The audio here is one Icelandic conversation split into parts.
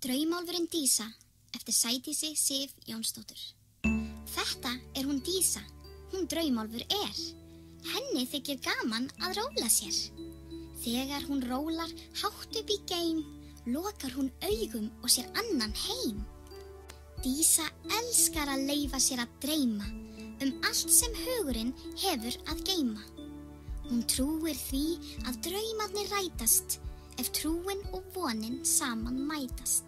Draumálfurinn Dísa eftir Sædísi Sif Jónsdóttur. Þetta hún Dísa, hún draumálfur Henni þykir gaman að róla sér. Þegar hún rólar hátt upp í geim, lokar hún augum og sér annan heim. Dísa elskar að leyfa sér að dreyma allt sem hugurinn hefur að geyma. Hún trúir því að draumarnir rætast ef trúin og vonin saman mætast.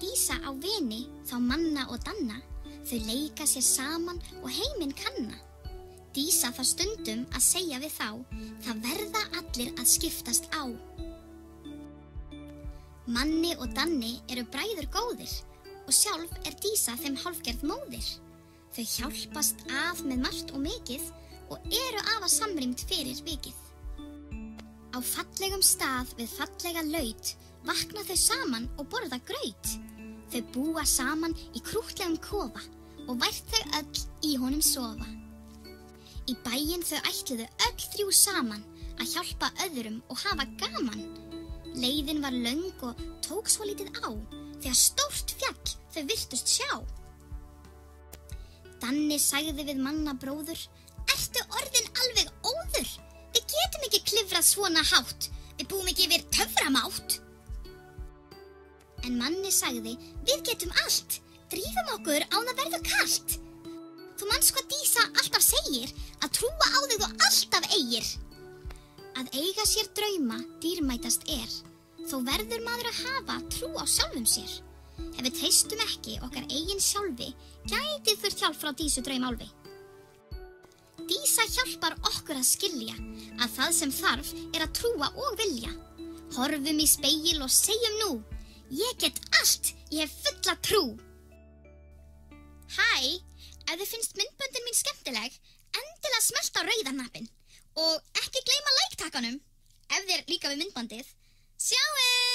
Dísa á vini, þá manna og danna, þau leika sér saman og heiminn kanna. Dísa þarf stundum að segja við þá, það verða allir að skiptast á. Manni og Danni eru bræður góðir og sjálf Dísa þeim hálfgerð móðir. Þau hjálpast að með margt og mikið og eru afar samrýmd fyrir vikið. Á fallegum stað við fallega laut vakna þau saman og borða graut. Þau búa saman í krúttlegum kofa og vært þau öll í honum sofa. Í bæinn þau ætluðu öll þrjú saman að hjálpa öðrum og hafa gaman. Leiðin var löng og tók svolítið á þegar stórt fjall þau virtust sjá. Danni sagði við manna bróður, ertu orðin alveg óður? Við getum ekki klifrað svona hátt, við búum ekki yfir töframátt. En Manni sagði, við getum allt, drífum okkur án að verða kalt. Þú manst hvað Dísa alltaf segir, að trúa á þig og alltaf eigir. Að eiga sér drauma dýrmætast þó verður maður að hafa trú á sjálfum sér. Ef við treystum ekki okkar eigin sjálfi, gæti þurft hjálp frá Dísu draumálfi. Dísa hjálpar okkur að skilja að það sem þarf að trúa og vilja. Horfum í spegil og segjum nú, ég get allt, ég hef fulla trú. Hæ, ef þið finnst myndböndin mín skemmtileg, endilega smelta á rauða hnappinn og ekki gleyma like-takkanum ef þér líka við myndbandið. Sjáumst!